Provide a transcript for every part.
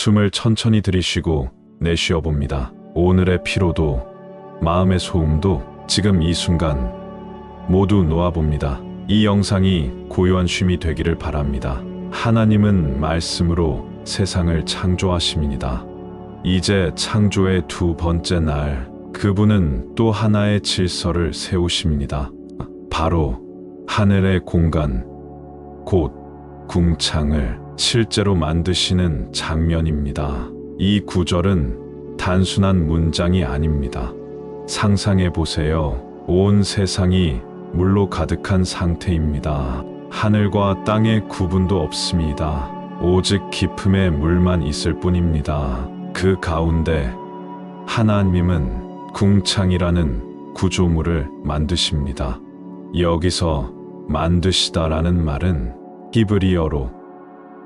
숨을 천천히 들이쉬고 내쉬어 봅니다. 오늘의 피로도, 마음의 소음도 지금 이 순간 모두 놓아봅니다. 이 영상이 고요한 쉼이 되기를 바랍니다. 하나님은 말씀으로 세상을 창조하십니다. 이제 창조의 두 번째 날, 그분은 또 하나의 질서를 세우십니다. 바로 하늘의 공간, 곧 궁창을 실제로 만드시는 장면입니다. 이 구절은 단순한 문장이 아닙니다. 상상해 보세요. 온 세상이 물로 가득한 상태입니다. 하늘과 땅의 구분도 없습니다. 오직 깊음의 물만 있을 뿐입니다. 그 가운데 하나님은 궁창이라는 구조물을 만드십니다. 여기서 만드시다라는 말은 히브리어로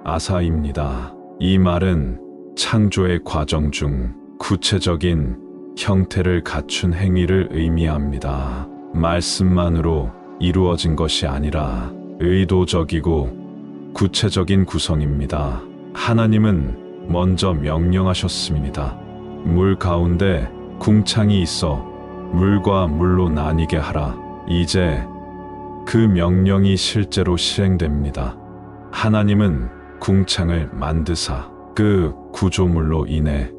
아사입니다. 이 말은 창조의 과정 중 구체적인 형태를 갖춘 행위를 의미합니다. 말씀만으로 이루어진 것이 아니라 의도적이고 구체적인 구성입니다. 하나님은 먼저 명령하셨습니다. 물 가운데 궁창이 있어 물과 물로 나뉘게 하라. 이제 그 명령이 실제로 실행됩니다. 하나님은 궁창을 만드사 그 구조물로 인해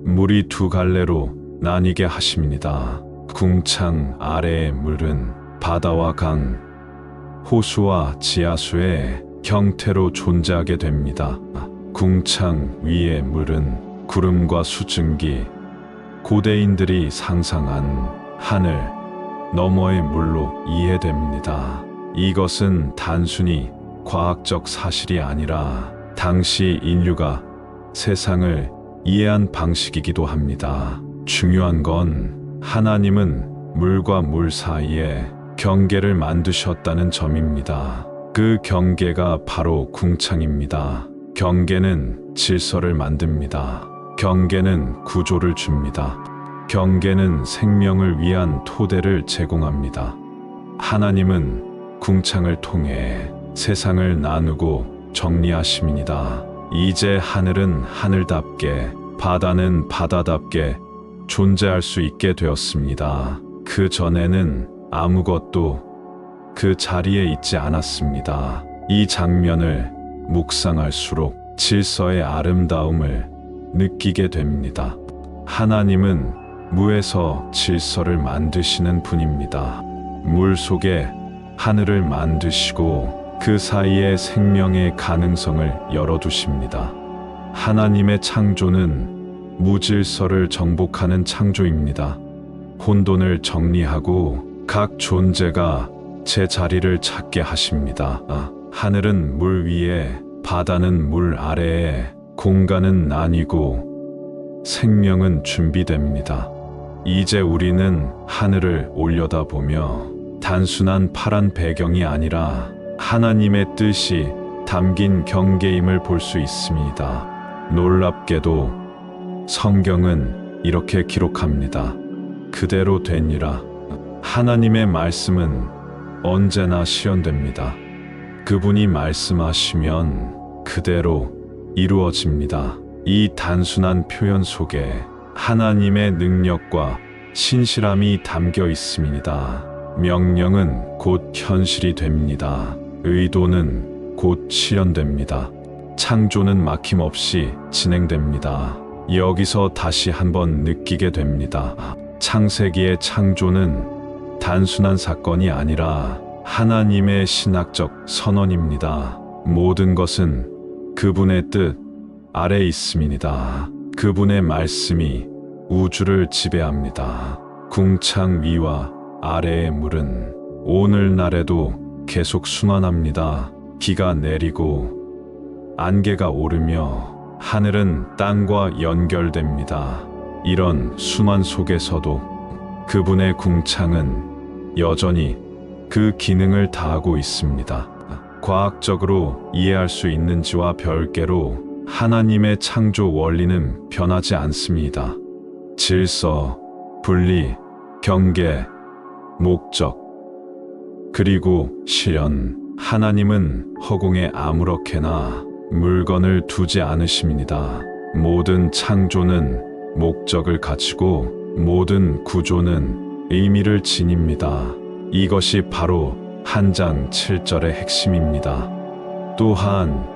물이 두 갈래로 나뉘게 하십니다. 궁창 아래의 물은 바다와 강, 호수와 지하수의 형태로 존재하게 됩니다. 궁창 위의 물은 구름과 수증기, 고대인들이 상상한 하늘 너머의 물로 이해됩니다. 이것은 단순히 과학적 사실이 아니라 당시 인류가 세상을 이해한 방식이기도 합니다. 중요한 건 하나님은 물과 물 사이에 경계를 만드셨다는 점입니다. 그 경계가 바로 궁창입니다. 경계는 질서를 만듭니다. 경계는 구조를 줍니다. 경계는 생명을 위한 토대를 제공합니다. 하나님은 궁창을 통해 세상을 나누고 정리하십니다. 이제 하늘은 하늘답게, 바다는 바다답게 존재할 수 있게 되었습니다. 그 전에는 아무것도 그 자리에 있지 않았습니다. 이 장면을 묵상할수록 질서의 아름다움을 느끼게 됩니다. 하나님은 무에서 질서를 만드시는 분입니다. 물 속에 하늘을 만드시고 그 사이에 생명의 가능성을 열어두십니다. 하나님의 창조는 무질서를 정복하는 창조입니다. 혼돈을 정리하고 각 존재가 제 자리를 찾게 하십니다. 하늘은 물 위에, 바다는 물 아래에, 공간은 나뉘고 생명은 준비됩니다. 이제 우리는 하늘을 올려다보며 단순한 파란 배경이 아니라 하나님의 뜻이 담긴 경계임을 볼 수 있습니다. 놀랍게도 성경은 이렇게 기록합니다. 그대로 되니라. 하나님의 말씀은 언제나 실현됩니다. 그분이 말씀하시면 그대로 이루어집니다. 이 단순한 표현 속에 하나님의 능력과 신실함이 담겨 있습니다. 명령은 곧 현실이 됩니다. 의도는 곧 실현됩니다. 창조는 막힘없이 진행됩니다. 여기서 다시 한번 느끼게 됩니다. 창세기의 창조는 단순한 사건이 아니라 하나님의 신학적 선언입니다. 모든 것은 그분의 뜻 아래 있음이니다. 그분의 말씀이 우주를 지배합니다. 궁창 위와 아래의 물은 오늘날에도 계속 순환합니다. 비가 내리고 안개가 오르며 하늘은 땅과 연결됩니다. 이런 순환 속에서도 그분의 궁창은 여전히 그 기능을 다하고 있습니다. 과학적으로 이해할 수 있는지와 별개로 하나님의 창조 원리는 변하지 않습니다. 질서, 분리, 경계, 목적, 그리고 실현. 하나님은 허공에 아무렇게나 물건을 두지 않으십니다. 모든 창조는 목적을 가지고 모든 구조는 의미를 지닙니다. 이것이 바로 한 장 7절의 핵심입니다. 또한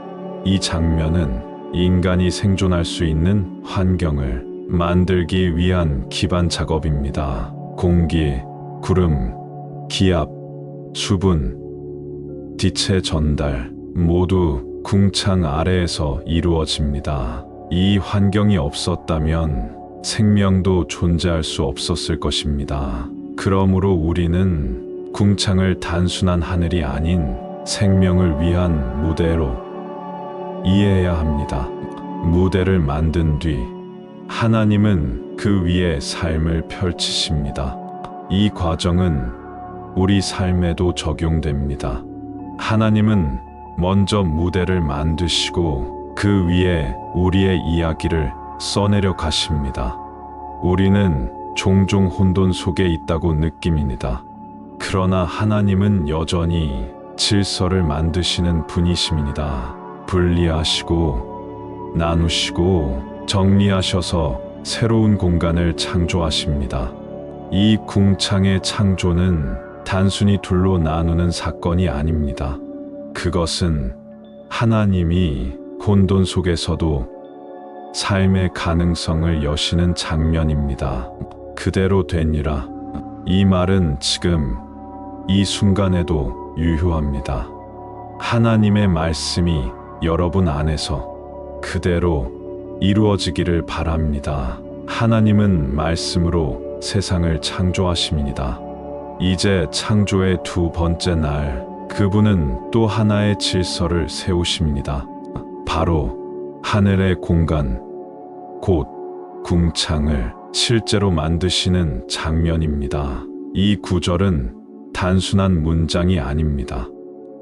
이 장면은 인간이 생존할 수 있는 환경을 만들기 위한 기반 작업입니다. 공기, 구름, 기압, 수분, 빛의 전달 모두 궁창 아래에서 이루어집니다. 이 환경이 없었다면 생명도 존재할 수 없었을 것입니다. 그러므로 우리는 궁창을 단순한 하늘이 아닌 생명을 위한 무대로 이해해야 합니다. 무대를 만든 뒤 하나님은 그 위에 삶을 펼치십니다. 이 과정은 우리 삶에도 적용됩니다. 하나님은 먼저 무대를 만드시고 그 위에 우리의 이야기를 써내려 가십니다. 우리는 종종 혼돈 속에 있다고 느낍니다. 그러나 하나님은 여전히 질서를 만드시는 분이십니다. 분리하시고 나누시고 정리하셔서 새로운 공간을 창조하십니다. 이 궁창의 창조는 단순히 둘로 나누는 사건이 아닙니다. 그것은 하나님이 혼돈 속에서도 삶의 가능성을 여시는 장면입니다. 그대로 되니라. 이 말은 지금 이 순간에도 유효합니다. 하나님의 말씀이 여러분 안에서 그대로 이루어지기를 바랍니다. 하나님은 말씀으로 세상을 창조하십니다. 이제 창조의 두 번째 날, 그분은 또 하나의 질서를 세우십니다. 바로 하늘의 공간, 곧 궁창을 실제로 만드시는 장면입니다. 이 구절은 단순한 문장이 아닙니다.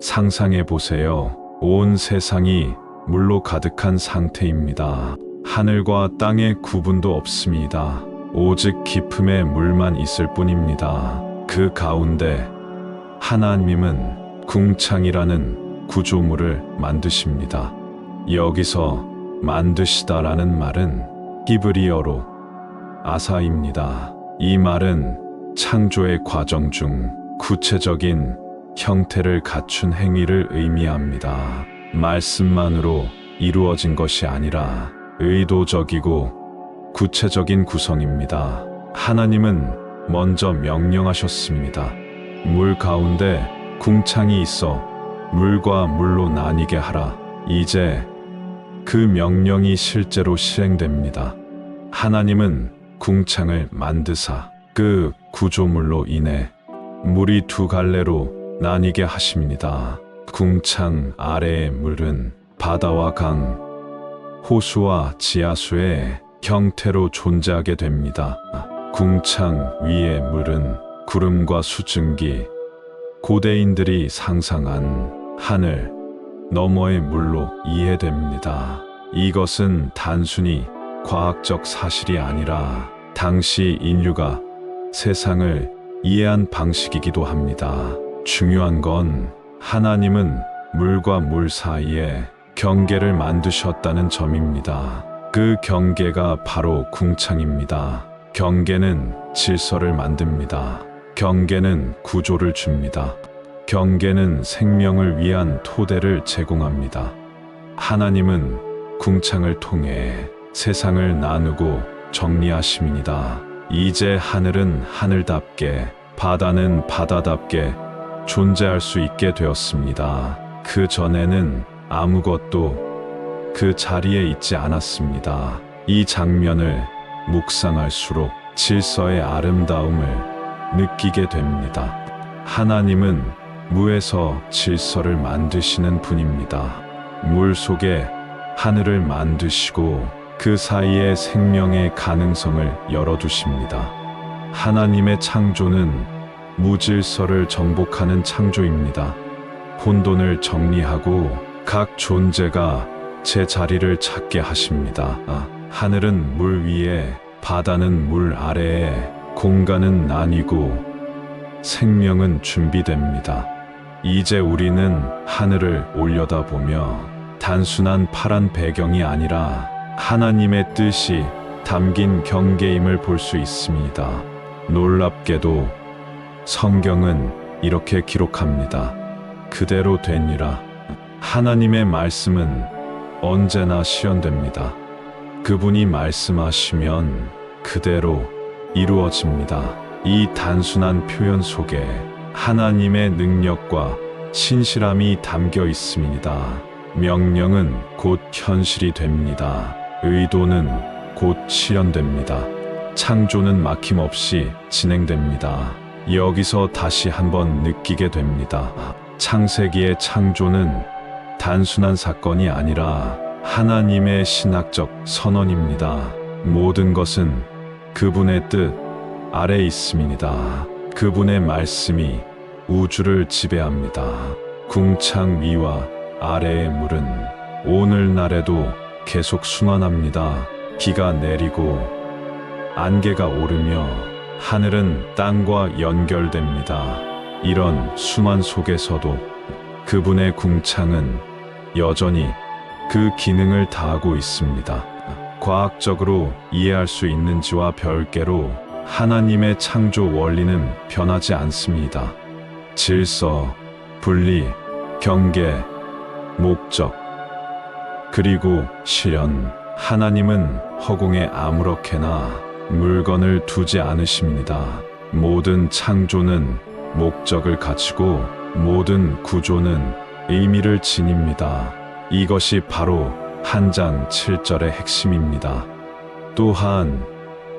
상상해 보세요. 온 세상이 물로 가득한 상태입니다. 하늘과 땅의 구분도 없습니다. 오직 깊음의 물만 있을 뿐입니다. 그 가운데 하나님은 궁창이라는 구조물을 만드십니다. 여기서 만드시다라는 말은 히브리어로 아사입니다. 이 말은 창조의 과정 중 구체적인 형태를 갖춘 행위를 의미합니다. 말씀만으로 이루어진 것이 아니라 의도적이고 구체적인 구성입니다. 하나님은 먼저 명령하셨습니다. 물 가운데 궁창이 있어 물과 물로 나뉘게 하라. 이제 그 명령이 실제로 실행됩니다. 하나님은 궁창을 만드사 그 구조물로 인해 물이 두 갈래로 나뉘게 하십니다. 궁창 아래의 물은 바다와 강, 호수와 지하수의 형태로 존재하게 됩니다. 궁창 위의 물은 구름과 수증기, 고대인들이 상상한 하늘 너머의 물로 이해됩니다. 이것은 단순히 과학적 사실이 아니라 당시 인류가 세상을 이해한 방식이기도 합니다. 중요한 건 하나님은 물과 물 사이에 경계를 만드셨다는 점입니다. 그 경계가 바로 궁창입니다. 경계는 질서를 만듭니다. 경계는 구조를 줍니다. 경계는 생명을 위한 토대를 제공합니다. 하나님은 궁창을 통해 세상을 나누고 정리하십니다. 이제 하늘은 하늘답게, 바다는 바다답게 존재할 수 있게 되었습니다. 그 전에는 아무것도 그 자리에 있지 않았습니다. 이 장면을 묵상할수록 질서의 아름다움을 느끼게 됩니다. 하나님은 무에서 질서를 만드시는 분입니다. 물 속에 하늘을 만드시고 그 사이에 생명의 가능성을 열어두십니다. 하나님의 창조는 무질서를 정복하는 창조입니다. 혼돈을 정리하고 각 존재가 제 자리를 찾게 하십니다. 하늘은 물 위에, 바다는 물 아래에, 공간은 나뉘고 생명은 준비됩니다. 이제 우리는 하늘을 올려다보며 단순한 파란 배경이 아니라 하나님의 뜻이 담긴 경계임을 볼 수 있습니다. 놀랍게도 성경은 이렇게 기록합니다. 그대로 되니라. 하나님의 말씀은 언제나 실현됩니다. 그분이 말씀하시면 그대로 이루어집니다. 이 단순한 표현 속에 하나님의 능력과 신실함이 담겨 있습니다. 명령은 곧 현실이 됩니다. 의도는 곧 실현됩니다. 창조는 막힘없이 진행됩니다. 여기서 다시 한번 느끼게 됩니다. 창세기의 창조는 단순한 사건이 아니라 하나님의 신학적 선언입니다. 모든 것은 그분의 뜻 아래 있습니다. 그분의 말씀이 우주를 지배합니다. 궁창 위와 아래의 물은 오늘날에도 계속 순환합니다. 비가 내리고 안개가 오르며 하늘은 땅과 연결됩니다. 이런 순환 속에서도 그분의 궁창은 여전히 그 기능을 다하고 있습니다. 과학적으로 이해할 수 있는지와 별개로 하나님의 창조 원리는 변하지 않습니다. 질서, 분리, 경계, 목적, 그리고 실현. 하나님은 허공에 아무렇게나 물건을 두지 않으십니다. 모든 창조는 목적을 가지고 모든 구조는 의미를 지닙니다. 이것이 바로 한 장 7절의 핵심입니다. 또한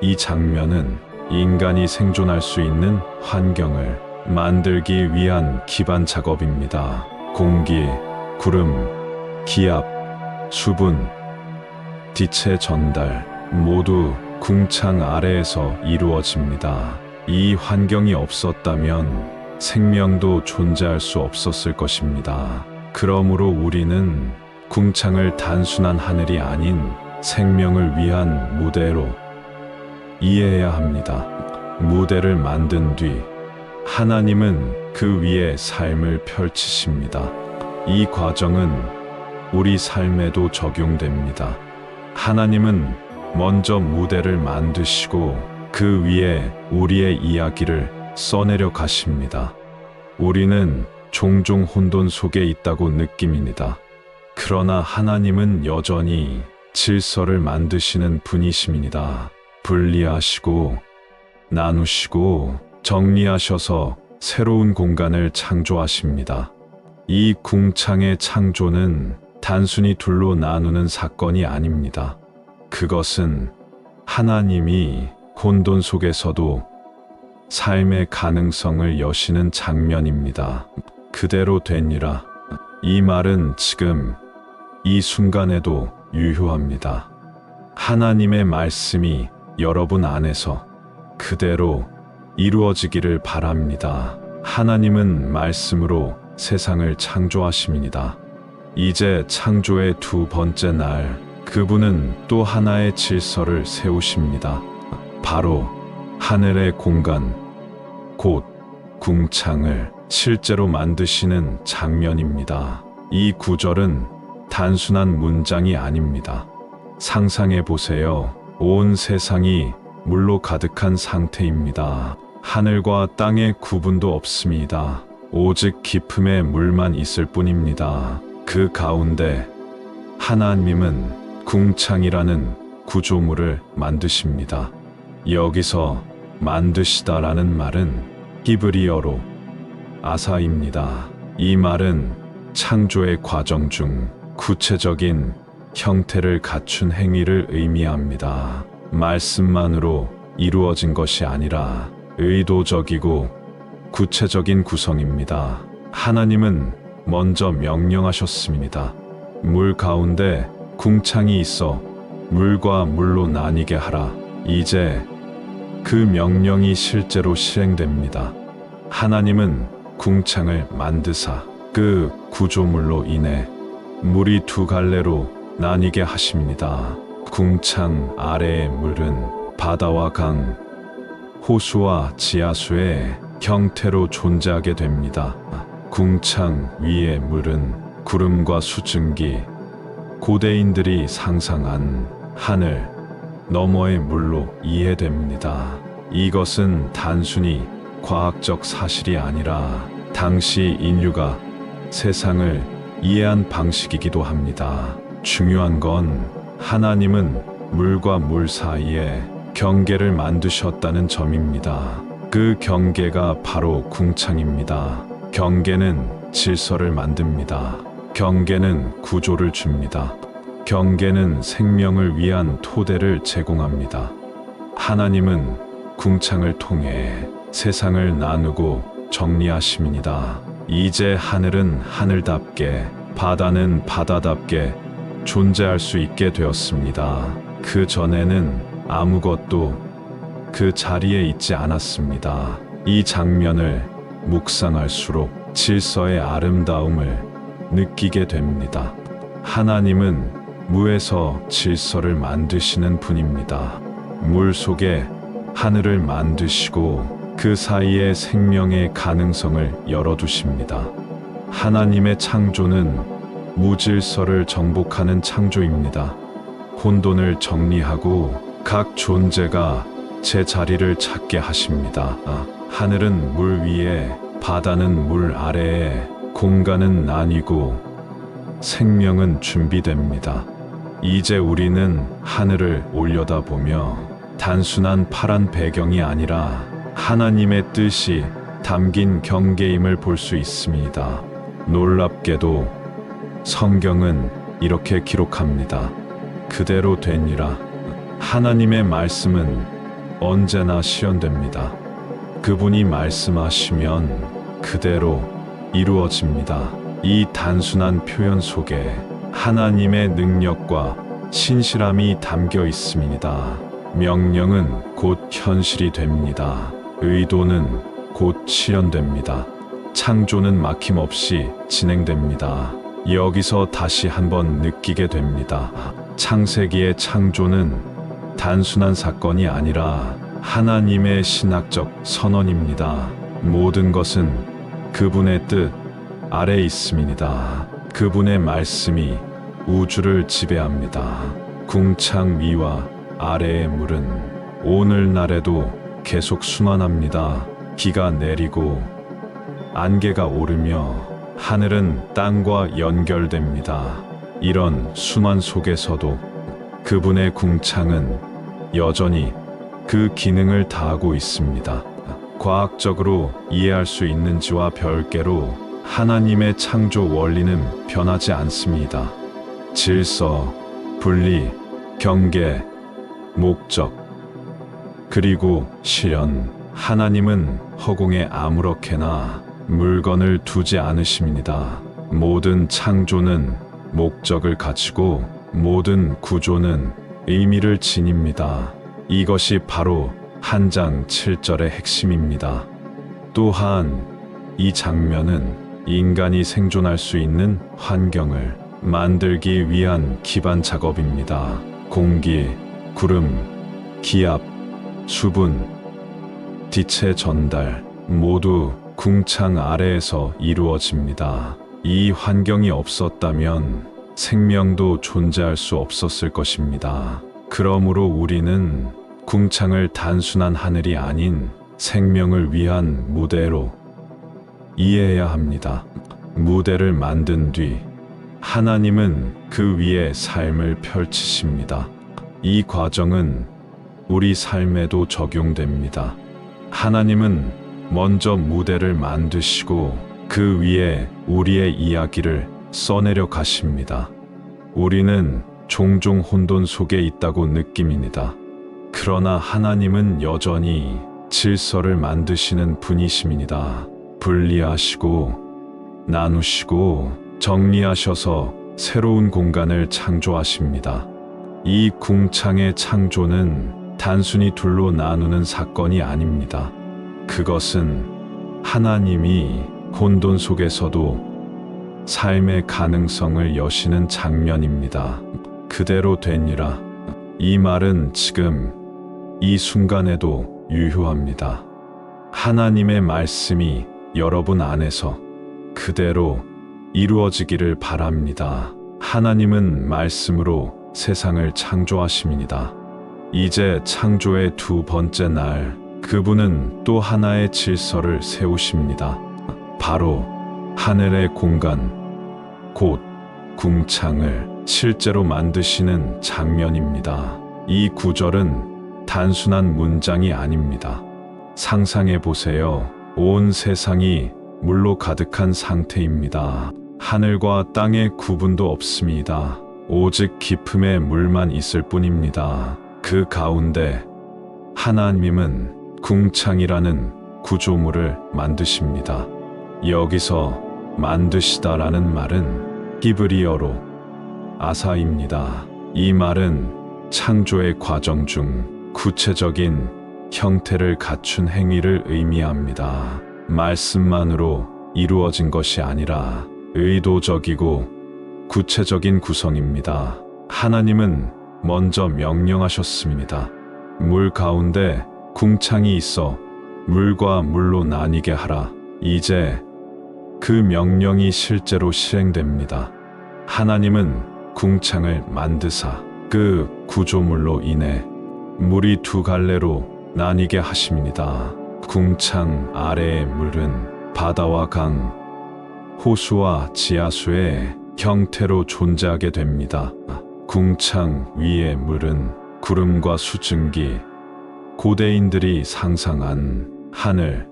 이 장면은 인간이 생존할 수 있는 환경을 만들기 위한 기반 작업입니다. 공기, 구름, 기압, 수분, 빛의 전달 모두 궁창 아래에서 이루어집니다. 이 환경이 없었다면 생명도 존재할 수 없었을 것입니다. 그러므로 우리는 궁창을 단순한 하늘이 아닌 생명을 위한 무대로 이해해야 합니다. 무대를 만든 뒤 하나님은 그 위에 삶을 펼치십니다. 이 과정은 우리 삶에도 적용됩니다. 하나님은 먼저 무대를 만드시고 그 위에 우리의 이야기를 써내려 가십니다. 우리는 종종 혼돈 속에 있다고 느낍니다. 그러나 하나님은 여전히 질서를 만드시는 분이십니다. 분리하시고 나누시고 정리하셔서 새로운 공간을 창조하십니다. 이 궁창의 창조는 단순히 둘로 나누는 사건이 아닙니다. 그것은 하나님이 혼돈 속에서도 삶의 가능성을 여시는 장면입니다. 그대로 되니라. 이 말은 지금 이 순간에도 유효합니다. 하나님의 말씀이 여러분 안에서 그대로 이루어지기를 바랍니다. 하나님은 말씀으로 세상을 창조하십니다. 이제 창조의 두 번째 날, 그분은 또 하나의 질서를 세우십니다. 바로 하늘의 공간, 곧 궁창을 실제로 만드시는 장면입니다. 이 구절은 단순한 문장이 아닙니다. 상상해 보세요. 온 세상이 물로 가득한 상태입니다. 하늘과 땅의 구분도 없습니다. 오직 깊음의 물만 있을 뿐입니다. 그 가운데 하나님은 궁창이라는 구조물을 만드십니다. 여기서 만드시다라는 말은 히브리어로 아사입니다. 이 말은 창조의 과정 중 구체적인 형태를 갖춘 행위를 의미합니다. 말씀만으로 이루어진 것이 아니라 의도적이고 구체적인 구성입니다. 하나님은 먼저 명령하셨습니다. 물 가운데 궁창이 있어 물과 물로 나뉘게 하라. 이제 그 명령이 실제로 실행됩니다. 하나님은 궁창을 만드사 그 구조물로 인해 물이 두 갈래로 나뉘게 하십니다. 궁창 아래의 물은 바다와 강, 호수와 지하수의 형태로 존재하게 됩니다. 궁창 위의 물은 구름과 수증기, 고대인들이 상상한 하늘 너머의 물로 이해됩니다. 이것은 단순히 과학적 사실이 아니라 당시 인류가 세상을 이해한 방식이기도 합니다. 중요한 건 하나님은 물과 물 사이에 경계를 만드셨다는 점입니다. 그 경계가 바로 궁창입니다. 경계는 질서를 만듭니다. 경계는 구조를 줍니다. 경계는 생명을 위한 토대를 제공합니다. 하나님은 궁창을 통해 세상을 나누고 정리하십니다. 이제 하늘은 하늘답게, 바다는 바다답게 존재할 수 있게 되었습니다. 그 전에는 아무것도 그 자리에 있지 않았습니다. 이 장면을 묵상할수록 질서의 아름다움을 느끼게 됩니다. 하나님은 무에서 질서를 만드시는 분입니다. 물 속에 하늘을 만드시고 그 사이에 생명의 가능성을 열어두십니다. 하나님의 창조는 무질서를 정복하는 창조입니다. 혼돈을 정리하고 각 존재가 제 자리를 찾게 하십니다. 하늘은 물 위에, 바다는 물 아래에, 공간은 나뉘고 생명은 준비됩니다. 이제 우리는 하늘을 올려다보며 단순한 파란 배경이 아니라 하나님의 뜻이 담긴 경계임을 볼 수 있습니다. 놀랍게도 성경은 이렇게 기록합니다. 그대로 되니라. 하나님의 말씀은 언제나 실현됩니다. 그분이 말씀하시면 그대로 이루어집니다. 이 단순한 표현 속에 하나님의 능력과 신실함이 담겨 있습니다. 명령은 곧 현실이 됩니다. 의도는 곧 실현됩니다. 창조는 막힘없이 진행됩니다. 여기서 다시 한번 느끼게 됩니다. 창세기의 창조는 단순한 사건이 아니라 하나님의 신학적 선언입니다. 모든 것은 그분의 뜻 아래 있습니다. 그분의 말씀이 우주를 지배합니다. 궁창 위와 아래의 물은 오늘날에도 계속 순환합니다. 비가 내리고 안개가 오르며 하늘은 땅과 연결됩니다. 이런 순환 속에서도 그분의 궁창은 여전히 그 기능을 다하고 있습니다. 과학적으로 이해할 수 있는지와 별개로 하나님의 창조 원리는 변하지 않습니다. 질서, 분리, 경계, 목적, 그리고 실현. 하나님은 허공에 아무렇게나 물건을 두지 않으십니다. 모든 창조는 목적을 가지고 모든 구조는 의미를 지닙니다. 이것이 바로 한 장 7절의 핵심입니다. 또한 이 장면은 인간이 생존할 수 있는 환경을 만들기 위한 기반 작업입니다. 공기, 구름, 기압, 수분, 빛의 전달 모두 궁창 아래에서 이루어집니다. 이 환경이 없었다면 생명도 존재할 수 없었을 것입니다. 그러므로 우리는 궁창을 단순한 하늘이 아닌 생명을 위한 무대로 이해해야 합니다. 무대를 만든 뒤 하나님은 그 위에 삶을 펼치십니다. 이 과정은 우리 삶에도 적용됩니다. 하나님은 먼저 무대를 만드시고 그 위에 우리의 이야기를 써내려 가십니다. 우리는 종종 혼돈 속에 있다고 느낍니다. 그러나 하나님은 여전히 질서를 만드시는 분이십니다. 분리하시고 나누시고 정리하셔서 새로운 공간을 창조하십니다. 이 궁창의 창조는 단순히 둘로 나누는 사건이 아닙니다. 그것은 하나님이 혼돈 속에서도 삶의 가능성을 여시는 장면입니다. 그대로 되니라. 이 말은 지금 이 순간에도 유효합니다. 하나님의 말씀이 여러분 안에서 그대로 이루어지기를 바랍니다. 하나님은 말씀으로 세상을 창조하심이니다. 이제 창조의 두 번째 날, 그분은 또 하나의 질서를 세우십니다. 바로 하늘의 공간, 곧 궁창을 실제로 만드시는 장면입니다. 이 구절은 단순한 문장이 아닙니다. 상상해 보세요. 온 세상이 물로 가득한 상태입니다. 하늘과 땅의 구분도 없습니다. 오직 깊음의 물만 있을 뿐입니다. 그 가운데 하나님은 궁창이라는 구조물을 만드십니다. 여기서 만드시다라는 말은 히브리어로 아사입니다. 이 말은 창조의 과정 중 구체적인 형태를 갖춘 행위를 의미합니다. 말씀만으로 이루어진 것이 아니라 의도적이고 구체적인 구성입니다. 하나님은 먼저 명령하셨습니다. 물 가운데 궁창이 있어 물과 물로 나뉘게 하라. 이제 그 명령이 실제로 실행됩니다. 하나님은 궁창을 만드사 그 구조물로 인해 물이 두 갈래로 나뉘게 하십니다. 궁창 아래의 물은 바다와 강, 호수와 지하수의 형태로 존재하게 됩니다. 궁창 위의 물은 구름과 수증기, 고대인들이 상상한 하늘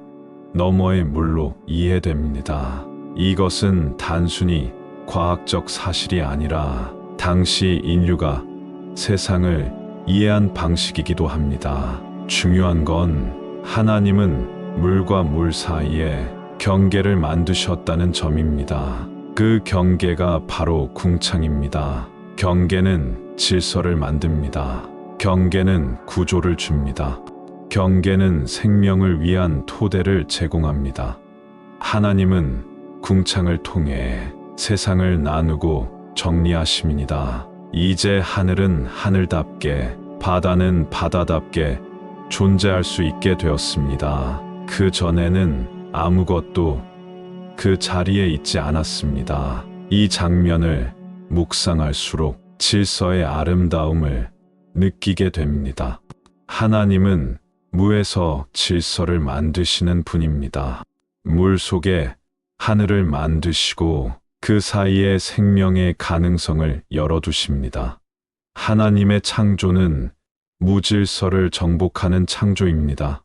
너머의 물로 이해됩니다. 이것은 단순히 과학적 사실이 아니라 당시 인류가 세상을 이해한 방식이기도 합니다. 중요한 건 하나님은 물과 물 사이에 경계를 만드셨다는 점입니다. 그 경계가 바로 궁창입니다. 경계는 질서를 만듭니다. 경계는 구조를 줍니다. 경계는 생명을 위한 토대를 제공합니다. 하나님은 궁창을 통해 세상을 나누고 정리하심이니다. 이제 하늘은 하늘답게, 바다는 바다답게 존재할 수 있게 되었습니다. 그 전에는 아무것도 그 자리에 있지 않았습니다. 이 장면을 묵상할수록 질서의 아름다움을 느끼게 됩니다. 하나님은 무에서 질서를 만드시는 분입니다. 물 속에 하늘을 만드시고 그 사이에 생명의 가능성을 열어두십니다. 하나님의 창조는 무질서를 정복하는 창조입니다.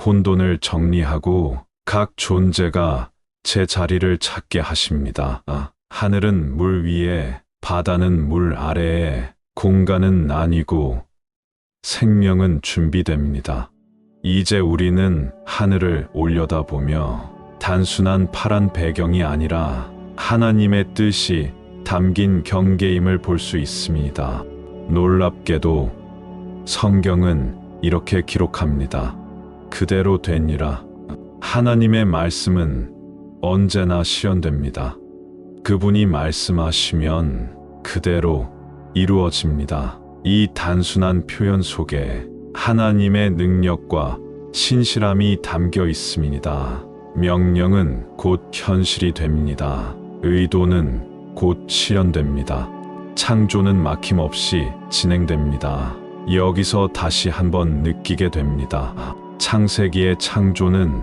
혼돈을 정리하고 각 존재가 제 자리를 찾게 하십니다. 하늘은 물 위에, 바다는 물 아래에, 공간은 나뉘고 생명은 준비됩니다. 이제 우리는 하늘을 올려다보며 단순한 파란 배경이 아니라 하나님의 뜻이 담긴 경계임을 볼 수 있습니다. 놀랍게도 성경은 이렇게 기록합니다. 그대로 되니라. 하나님의 말씀은 언제나 실현됩니다. 그분이 말씀하시면 그대로 이루어집니다. 이 단순한 표현 속에 하나님의 능력과 신실함이 담겨 있습니다. 명령은 곧 현실이 됩니다. 의도는 곧 실현됩니다. 창조는 막힘없이 진행됩니다. 여기서 다시 한번 느끼게 됩니다. 창세기의 창조는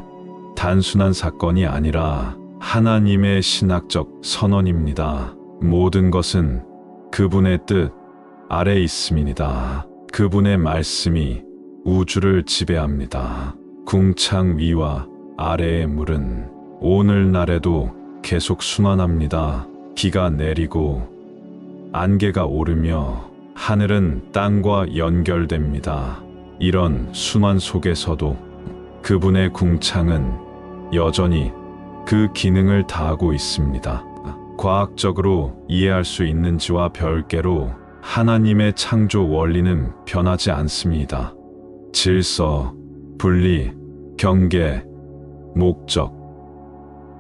단순한 사건이 아니라 하나님의 신학적 선언입니다. 모든 것은 그분의 뜻 아래 있음이니다. 그분의 말씀이 우주를 지배합니다. 궁창 위와 아래의 물은 오늘날에도 계속 순환합니다. 비가 내리고 안개가 오르며 하늘은 땅과 연결됩니다. 이런 순환 속에서도 그분의 궁창은 여전히 그 기능을 다하고 있습니다. 과학적으로 이해할 수 있는지와 별개로 하나님의 창조 원리는 변하지 않습니다. 질서, 분리, 경계, 목적,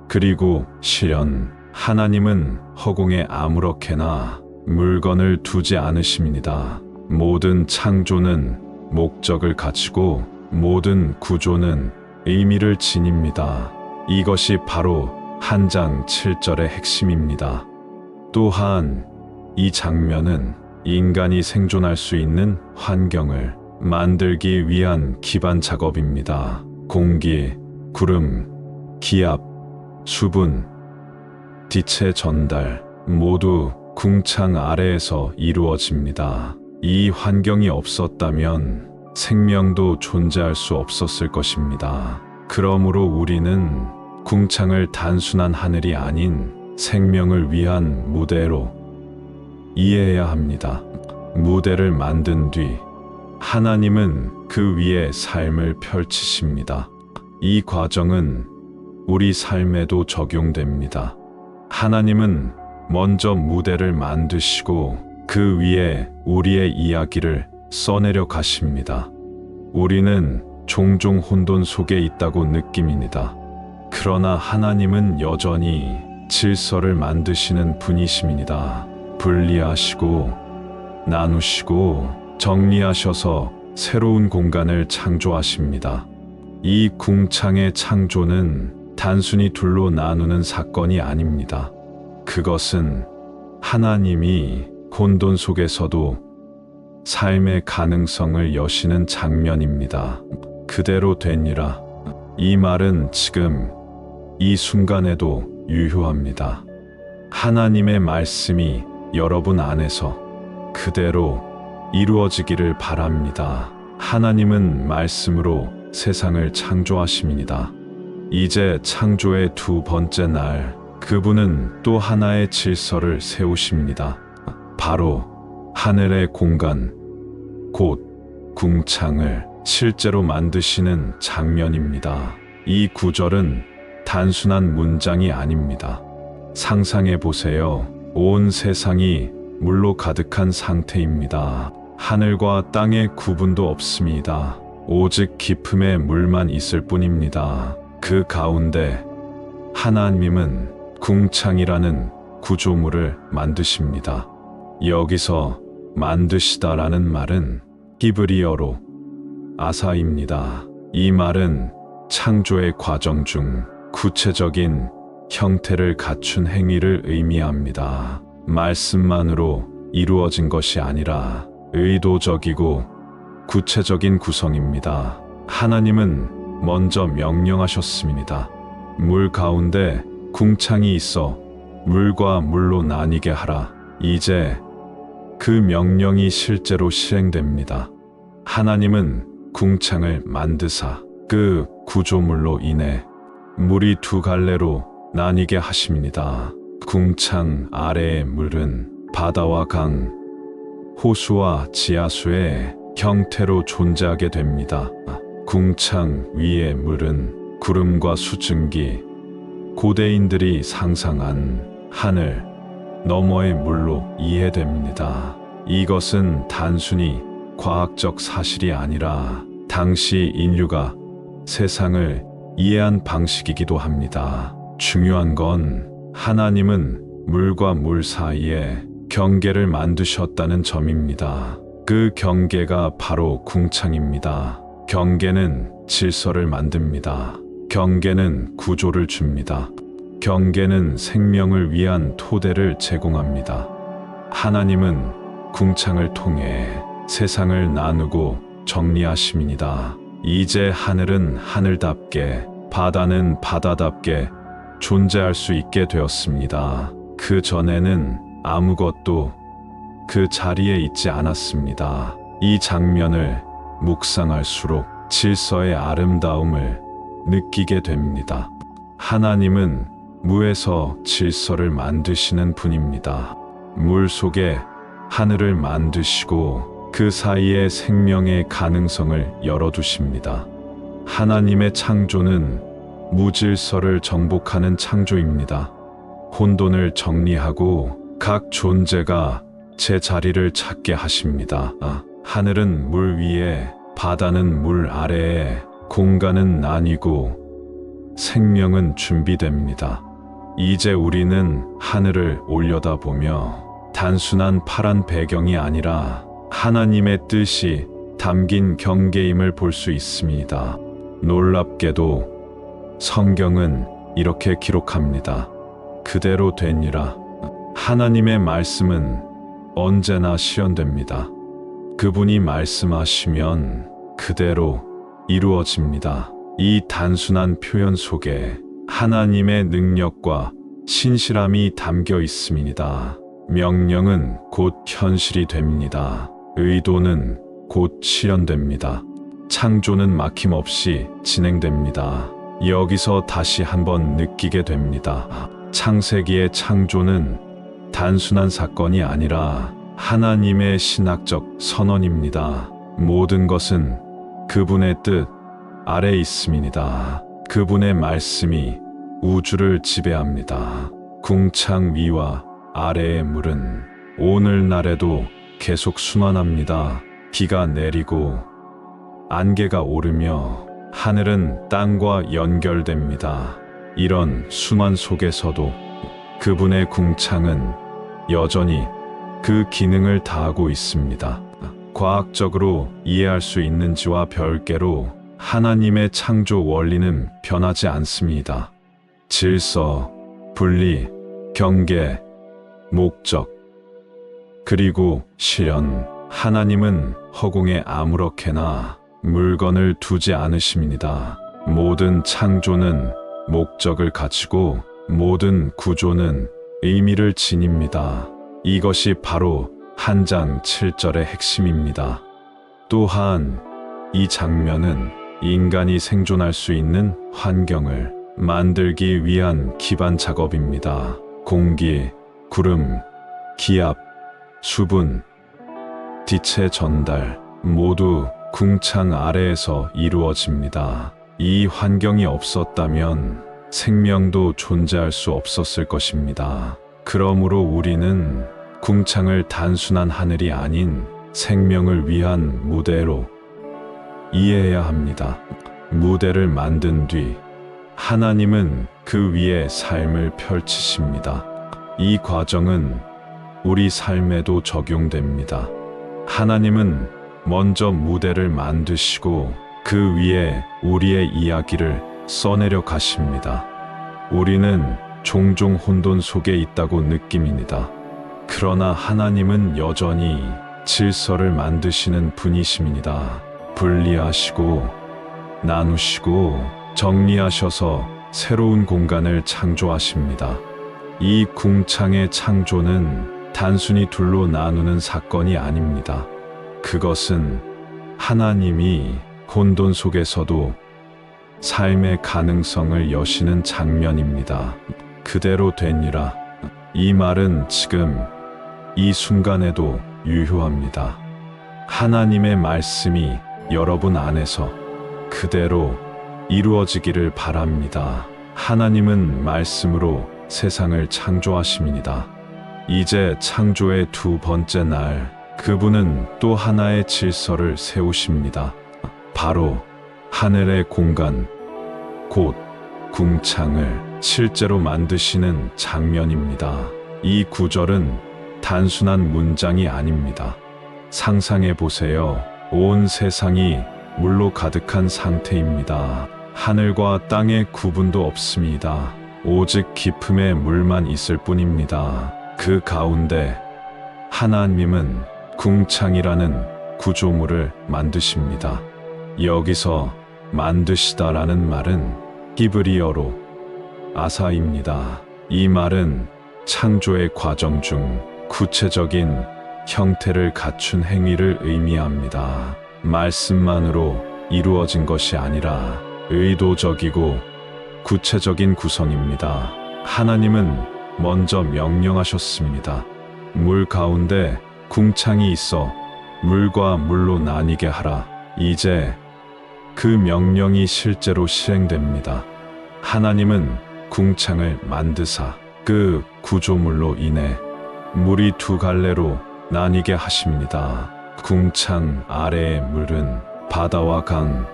그리고 실현. 하나님은 허공에 아무렇게나 물건을 두지 않으십니다. 모든 창조는 목적을 가지고 모든 구조는 의미를 지닙니다. 이것이 바로 한 장 7절의 핵심입니다. 또한 이 장면은 인간이 생존할 수 있는 환경을 만들기 위한 기반 작업입니다. 공기, 구름, 기압, 수분, 빛의 전달 모두 궁창 아래에서 이루어집니다. 이 환경이 없었다면 생명도 존재할 수 없었을 것입니다. 그러므로 우리는 궁창을 단순한 하늘이 아닌 생명을 위한 무대로 이해해야 합니다. 무대를 만든 뒤 하나님은 그 위에 삶을 펼치십니다. 이 과정은 우리 삶에도 적용됩니다. 하나님은 먼저 무대를 만드시고 그 위에 우리의 이야기를 써내려 가십니다. 우리는 종종 혼돈 속에 있다고 느낍니다. 그러나 하나님은 여전히 질서를 만드시는 분이십니다. 분리하시고 나누시고 정리하셔서 새로운 공간을 창조하십니다. 이 궁창의 창조는 단순히 둘로 나누는 사건이 아닙니다. 그것은 하나님이 혼돈 속에서도 삶의 가능성을 여시는 장면입니다. 그대로 되니라. 이 말은 지금 이 순간에도 유효합니다. 하나님의 말씀이 여러분 안에서 그대로 이루어지기를 바랍니다. 하나님은 말씀으로 세상을 창조하십니다. 이제 창조의 두 번째 날, 그분은 또 하나의 질서를 세우십니다. 바로 하늘의 공간, 곧 궁창을 실제로 만드시는 장면입니다. 이 구절은 단순한 문장이 아닙니다. 상상해 보세요. 온 세상이 물로 가득한 상태입니다. 하늘과 땅의 구분도 없습니다. 오직 깊음의 물만 있을 뿐입니다. 그 가운데 하나님은 궁창이라는 구조물을 만드십니다. 여기서 만드시다라는 말은 히브리어로 아사입니다. 이 말은 창조의 과정 중 구체적인 형태를 갖춘 행위를 의미합니다. 말씀만으로 이루어진 것이 아니라 의도적이고 구체적인 구성입니다. 하나님은 먼저 명령하셨습니다. 물 가운데 궁창이 있어 물과 물로 나뉘게 하라. 이제 그 명령이 실제로 실행됩니다. 하나님은 궁창을 만드사 그 구조물로 인해 물이 두 갈래로 나뉘게 하십니다. 궁창 아래의 물은 바다와 강, 호수와 지하수의 형태로 존재하게 됩니다. 궁창 위의 물은 구름과 수증기, 고대인들이 상상한 하늘 너머의 물로 이해됩니다. 이것은 단순히 과학적 사실이 아니라 당시 인류가 세상을 이해한 방식이기도 합니다. 중요한 건 하나님은 물과 물 사이에 경계를 만드셨다는 점입니다. 그 경계가 바로 궁창입니다. 경계는 질서를 만듭니다. 경계는 구조를 줍니다. 경계는 생명을 위한 토대를 제공합니다. 하나님은 궁창을 통해 세상을 나누고 정리하십니다. 이제 하늘은 하늘답게, 바다는 바다답게 존재할 수 있게 되었습니다. 그 전에는 아무것도 그 자리에 있지 않았습니다. 이 장면을 묵상할수록 질서의 아름다움을 느끼게 됩니다. 하나님은 무에서 질서를 만드시는 분입니다. 물 속에 하늘을 만드시고 그 사이에 생명의 가능성을 열어두십니다. 하나님의 창조는 무질서를 정복하는 창조입니다. 혼돈을 정리하고 각 존재가 제 자리를 찾게 하십니다. 하늘은 물 위에, 바다는 물 아래에, 공간은 나뉘고 생명은 준비됩니다. 이제 우리는 하늘을 올려다보며 단순한 파란 배경이 아니라 하나님의 뜻이 담긴 경계임을 볼 수 있습니다. 놀랍게도 성경은 이렇게 기록합니다. 그대로 되니라. 하나님의 말씀은 언제나 실현됩니다. 그분이 말씀하시면 그대로 이루어집니다. 이 단순한 표현 속에 하나님의 능력과 신실함이 담겨 있습니다. 명령은 곧 현실이 됩니다. 의도는 곧 실현됩니다. 창조는 막힘없이 진행됩니다. 여기서 다시 한번 느끼게 됩니다. 창세기의 창조는 단순한 사건이 아니라 하나님의 신학적 선언입니다. 모든 것은 그분의 뜻 아래 있습니다. 그분의 말씀이 우주를 지배합니다. 궁창 위와 아래의 물은 오늘날에도 계속 순환합니다. 비가 내리고 안개가 오르며 하늘은 땅과 연결됩니다. 이런 순환 속에서도 그분의 궁창은 여전히 그 기능을 다하고 있습니다. 과학적으로 이해할 수 있는지와 별개로 하나님의 창조 원리는 변하지 않습니다. 질서, 분리, 경계, 목적, 그리고 실현. 하나님은 허공에 아무렇게나 물건을 두지 않으십니다. 모든 창조는 목적을 가지고 모든 구조는 의미를 지닙니다. 이것이 바로 한 장 7절의 핵심입니다. 또한 이 장면은 인간이 생존할 수 있는 환경을 만들기 위한 기반 작업입니다. 공기, 구름, 기압, 수분, 빛의 전달 모두 궁창 아래에서 이루어집니다. 이 환경이 없었다면 생명도 존재할 수 없었을 것입니다. 그러므로 우리는 궁창을 단순한 하늘이 아닌 생명을 위한 무대로 이해해야 합니다. 무대를 만든 뒤 하나님은 그 위에 삶을 펼치십니다. 이 과정은 우리 삶에도 적용됩니다. 하나님은 먼저 무대를 만드시고 그 위에 우리의 이야기를 써내려 가십니다. 우리는 종종 혼돈 속에 있다고 느낍니다. 그러나 하나님은 여전히 질서를 만드시는 분이십니다. 분리하시고 나누시고 정리하셔서 새로운 공간을 창조하십니다. 이 궁창의 창조는 단순히 둘로 나누는 사건이 아닙니다. 그것은 하나님이 혼돈 속에서도 삶의 가능성을 여시는 장면입니다. 그대로 되니라. 이 말은 지금 이 순간에도 유효합니다. 하나님의 말씀이 여러분 안에서 그대로 이루어지기를 바랍니다. 하나님은 말씀으로 세상을 창조하십니다. 이제 창조의 두 번째 날, 그분은 또 하나의 질서를 세우십니다. 바로 하늘의 공간, 곧 궁창을 실제로 만드시는 장면입니다. 이 구절은 단순한 문장이 아닙니다. 상상해 보세요. 온 세상이 물로 가득한 상태입니다. 하늘과 땅의 구분도 없습니다. 오직 깊음의 물만 있을 뿐입니다. 그 가운데 하나님은 궁창이라는 구조물을 만드십니다. 여기서 만드시다라는 말은 히브리어로 아사입니다. 이 말은 창조의 과정 중 구체적인 형태를 갖춘 행위를 의미합니다. 말씀만으로 이루어진 것이 아니라 의도적이고 구체적인 구성입니다. 하나님은 먼저 명령하셨습니다. 물 가운데 궁창이 있어 물과 물로 나뉘게 하라. 이제 그 명령이 실제로 실행됩니다. 하나님은 궁창을 만드사 그 구조물로 인해 물이 두 갈래로 나뉘게 하십니다. 궁창 아래의 물은 바다와 강,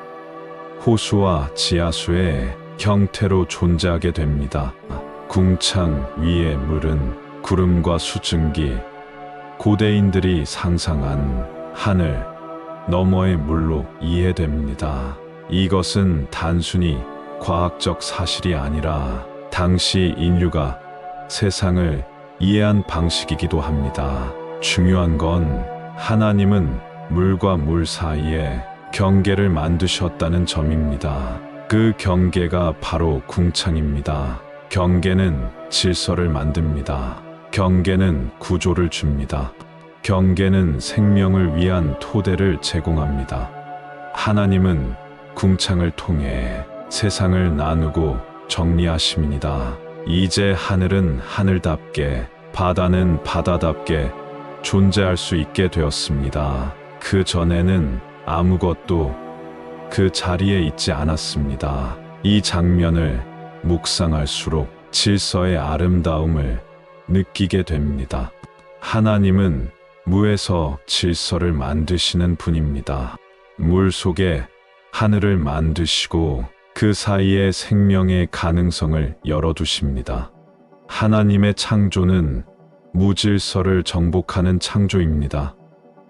호수와 지하수의 형태로 존재하게 됩니다. 궁창 위의 물은 구름과 수증기, 고대인들이 상상한 하늘 너머의 물로 이해됩니다. 이것은 단순히 과학적 사실이 아니라 당시 인류가 세상을 이해한 방식이기도 합니다. 중요한 건 하나님은 물과 물 사이에 경계를 만드셨다는 점입니다. 그 경계가 바로 궁창입니다. 경계는 질서를 만듭니다. 경계는 구조를 줍니다. 경계는 생명을 위한 토대를 제공합니다. 하나님은 궁창을 통해 세상을 나누고 정리하십니다. 이제 하늘은 하늘답게, 바다는 바다답게 존재할 수 있게 되었습니다. 그 전에는 아무것도 그 자리에 있지 않았습니다. 이 장면을 묵상할수록 질서의 아름다움을 느끼게 됩니다. 하나님은 무에서 질서를 만드시는 분입니다. 물 속에 하늘을 만드시고 그 사이에 생명의 가능성을 열어두십니다. 하나님의 창조는 무질서를 정복하는 창조입니다.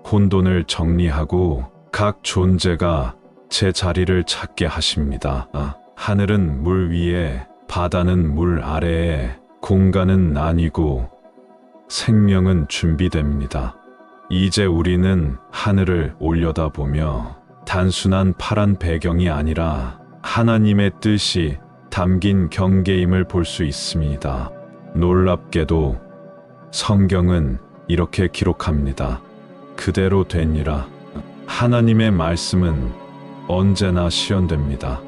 혼돈을 정리하고 각 존재가 제 자리를 찾게 하십니다. 하늘은 물 위에, 바다는 물 아래에, 공간은 나뉘고 생명은 준비됩니다. 이제 우리는 하늘을 올려다보며 단순한 파란 배경이 아니라 하나님의 뜻이 담긴 경계임을 볼 수 있습니다. 놀랍게도 성경은 이렇게 기록합니다. 그대로 되니라. 하나님의 말씀은 언제나 실현됩니다.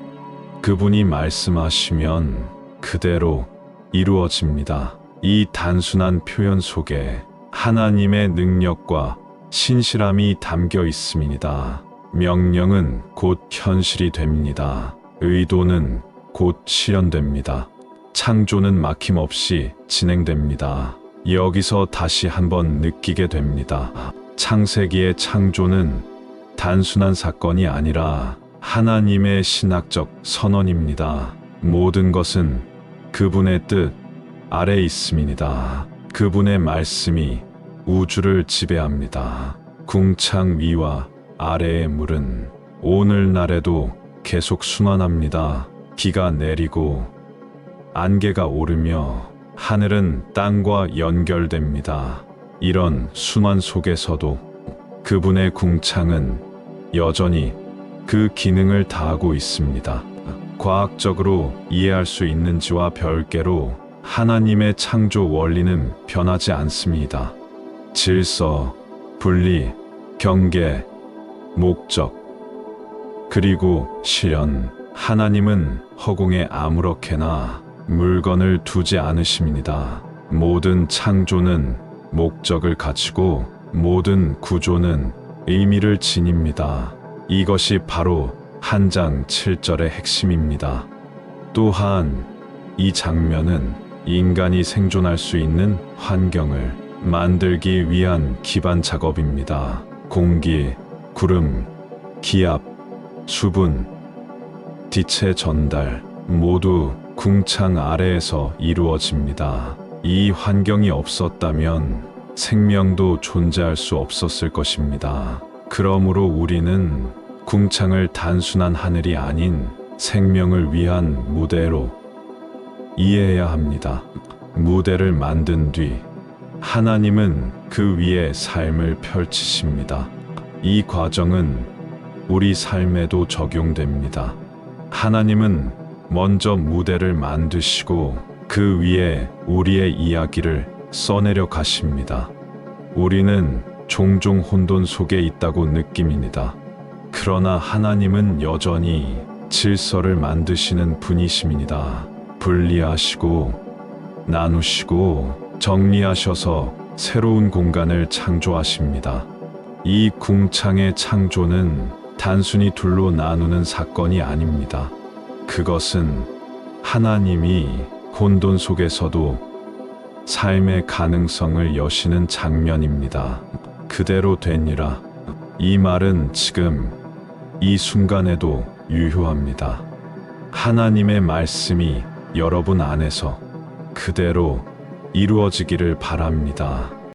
그분이 말씀하시면 그대로 이루어집니다. 이 단순한 표현 속에 하나님의 능력과 신실함이 담겨 있습니다. 명령은 곧 현실이 됩니다. 의도는 곧 실현됩니다. 창조는 막힘없이 진행됩니다. 여기서 다시 한번 느끼게 됩니다. 창세기의 창조는 단순한 사건이 아니라 하나님의 신학적 선언입니다. 모든 것은 그분의 뜻 아래 있음이니다. 그분의 말씀이 우주를 지배합니다. 궁창 위와 아래의 물은 오늘날에도 계속 순환합니다. 비가 내리고 안개가 오르며 하늘은 땅과 연결됩니다. 이런 순환 속에서도 그분의 궁창은 여전히 그 기능을 다하고 있습니다. 과학적으로 이해할 수 있는지와 별개로 하나님의 창조 원리는 변하지 않습니다. 질서, 분리, 경계, 목적, 그리고 실현. 하나님은 허공에 아무렇게나 물건을 두지 않으십니다. 모든 창조는 목적을 가지고 모든 구조는 의미를 지닙니다. 이것이 바로 한 장 7절의 핵심입니다. 또한 이 장면은 인간이 생존할 수 있는 환경을 만들기 위한 기반 작업입니다. 공기, 구름, 기압, 수분, 빛의 전달 모두 궁창 아래에서 이루어집니다. 이 환경이 없었다면 생명도 존재할 수 없었을 것입니다. 그러므로 우리는 궁창을 단순한 하늘이 아닌 생명을 위한 무대로 이해해야 합니다. 무대를 만든 뒤 하나님은 그 위에 삶을 펼치십니다. 이 과정은 우리 삶에도 적용됩니다. 하나님은 먼저 무대를 만드시고 그 위에 우리의 이야기를 써내려 가십니다. 우리는 종종 혼돈 속에 있다고 느낍니다. 그러나 하나님은 여전히 질서를 만드시는 분이십니다. 분리하시고 나누시고 정리하셔서 새로운 공간을 창조하십니다. 이 궁창의 창조는 단순히 둘로 나누는 사건이 아닙니다. 그것은 하나님이 혼돈 속에서도 삶의 가능성을 여시는 장면입니다. 그대로 되니라. 이 말은 지금 이 순간에도 유효합니다. 하나님의 말씀이 여러분 안에서 그대로 이루어지기를 바랍니다.